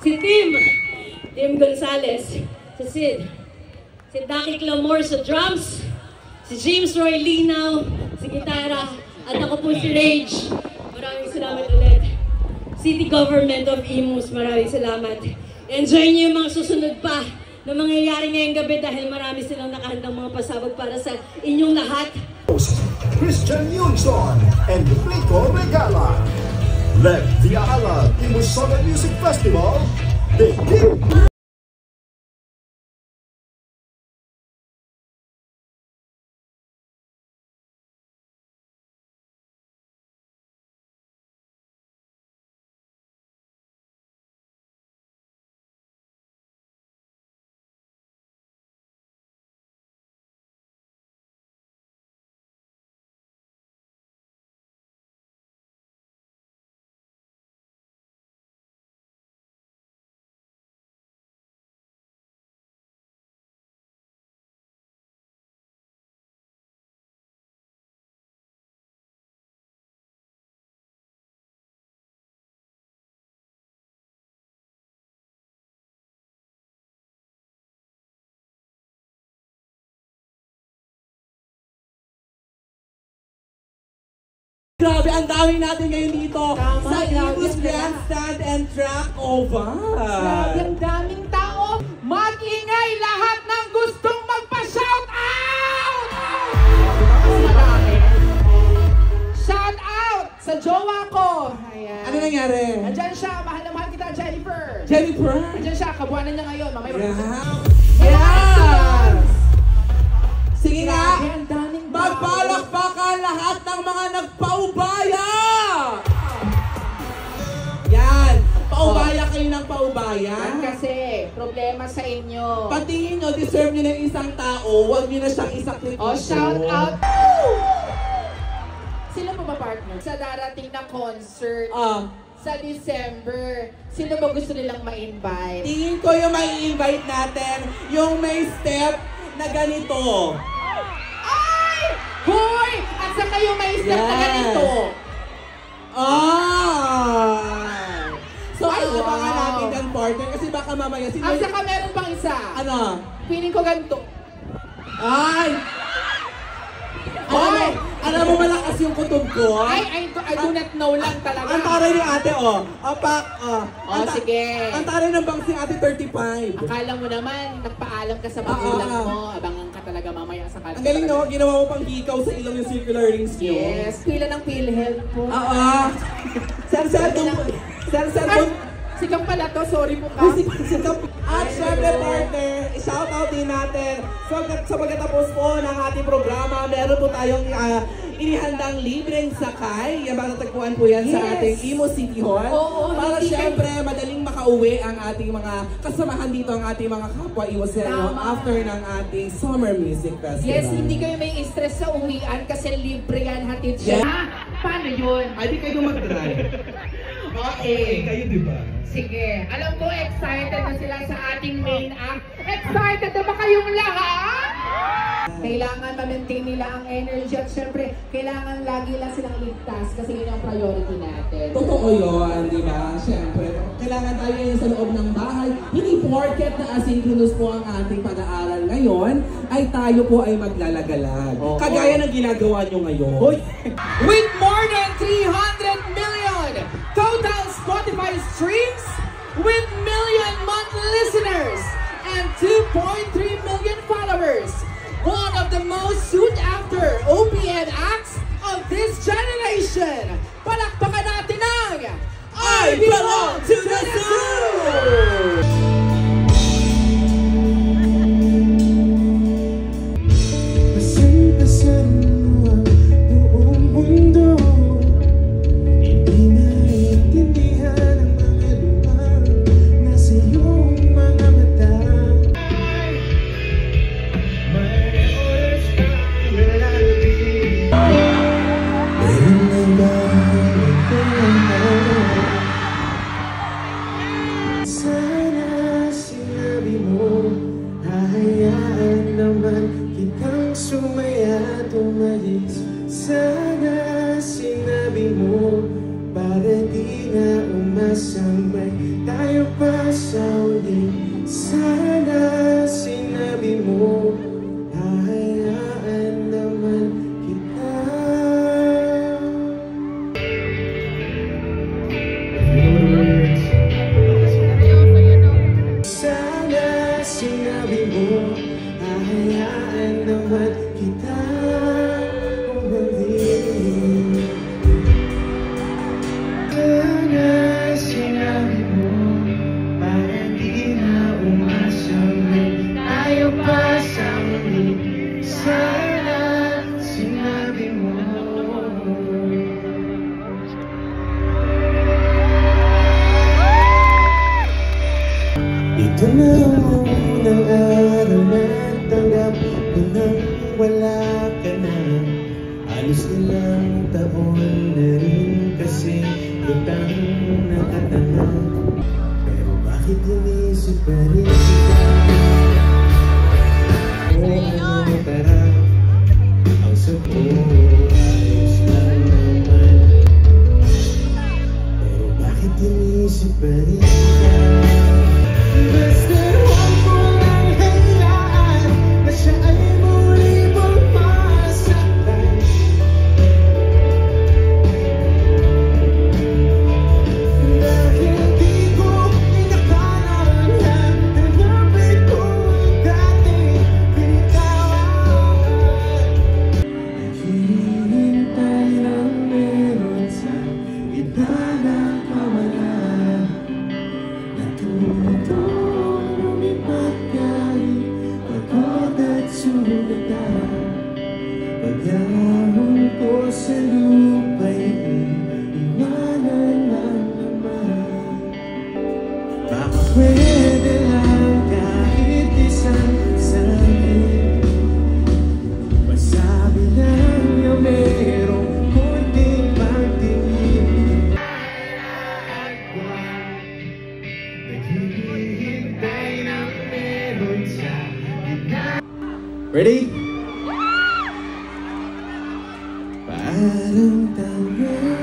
si Tim Gonzalez, si Sid Daki Clamor sa drums, si James Roy Linaw, si gitara, at ako po si Rage. Maraming salamat ulit. City Government of Imus, maraming salamat. Enjoy niyo yung mga susunod pa na mangyayari ngayong gabi dahil marami silang nakahandang mga pasabog para sa inyong lahat. Christian Yunson and Rico Regala. Let the Ala Imus Summer Music Festival begin. Grabe, ang dami natin ngayon dito sa Imus Grandstand and Track Over. Grabe, ang daming tao. Mag-ingay lahat ng gustong magpa-shout out! Shout out sa jowa ko. Ayan. Ano nangyari? Andyan siya, mahal na mahal kita, Jennifer. Jennifer? Andyan siya, kabuanan niya ngayon. Mamaya Yes! Sige nga, Grabe, ang daming tao. magpalakpakan lahat ng mga nagpaubaya! Yan, paubaya kayo ng paubaya. Yan kasi, problema sa inyo. Patingin nyo, deserve nyo ng isang tao, huwag nyo na siyang isakripisyo. Oh, shout out. Sino po ba partner? Sa darating na concert sa December, sino ba gusto nilang ma-invite? Tingin ko yung may invite natin, yung may step na ganito. Ay! Hoy! At saka yung may step na ganito. So, Ay, wow. abangan natin ang partner kasi baka mamaya sino... At saka meron pang isa. Ano? Feeling ko ganito. Ay! Alam mo malakas yung kutob ko? I do not know lang talaga. Ang taray ni ate, sige. Ang taray ng bangs ni ate, 35. Akala mo naman, nagpaalam ka sa magulang mo. Abangan ka talaga mamaya sa kanila. Ang galing no, ginawa mo pang hikaw sa ilong yung circular rings nyo. Yes, pila ng PhilHealth po. Sir, Sikang pala to, sorry po ka. At syempre partner, i-shoutout din natin. Sa pagkatapos po ng ating programa, meron po tayong inihandang libreng sakay. Yan, matatagpuan po yan sa ating Imus City Hall. Oo, para syempre, madaling makauwi ang ating mga kasamahan dito, ang ating mga kapwa Imusero after ng ating Summer Music Festival. Yes, hindi kayo may stress sa uwian kasi libre yan hatid siya. Paano yun? Ay, di kayo mag-drive. Okay. Kayo diba? Sige, alam ko excited na sila sa ating main act. Excited na ba kayong lahat? Kailangan ma-maintain nila ang energy at syempre, kailangan lagi lang silang ligtas kasi yun ang priority natin. Totoo yun, di ba? Siyempre, kailangan tayo yun sa loob ng bahay. Hindi porket na asynchronous po ang ating pag-aaral ngayon, ay tayo po ay maglalagalag. Kagaya ng ginagawa nyo ngayon. With more than 300 million total Spotify streams, with million monthly listeners, and 2.3 million followers, one of the most sought-after OPM acts of this generation. Palakpakan natin ang I Belong to the Zoo! Sana sinabi mo, hahayaan naman kita. Sana sinabi mo, hahayaan naman kita. Kung hindi, sana sinabi mo, para di na umasang tayo pa sa muli. Sana sinabi mo. Ito na ang unang araw na tanggap ko nang wala ka na. Halos ilang taon na rin kasi kitang nakatanga. Pero bakit inisip pa rin kita? O ano tara, ang sagot ayos lang naman. Pero bakit inisip pa rin kita? Basta huwag mo lang hayaan na siya ay muli mong masaktan. Dahil di ko inakala na nalapit ko ang dating pinitawan. Naghihintay ng meron sa iba ng pamalan. Natutong lumipat kahit pagod at sugata. Pag-ahon ko sa lupa'y iwanan lang naman. Baka pwede lang kahit isang sabi, masabi lang na merong kunting pagtingin. Naghihintay ng meron sa gitna. Ready? Parang tanga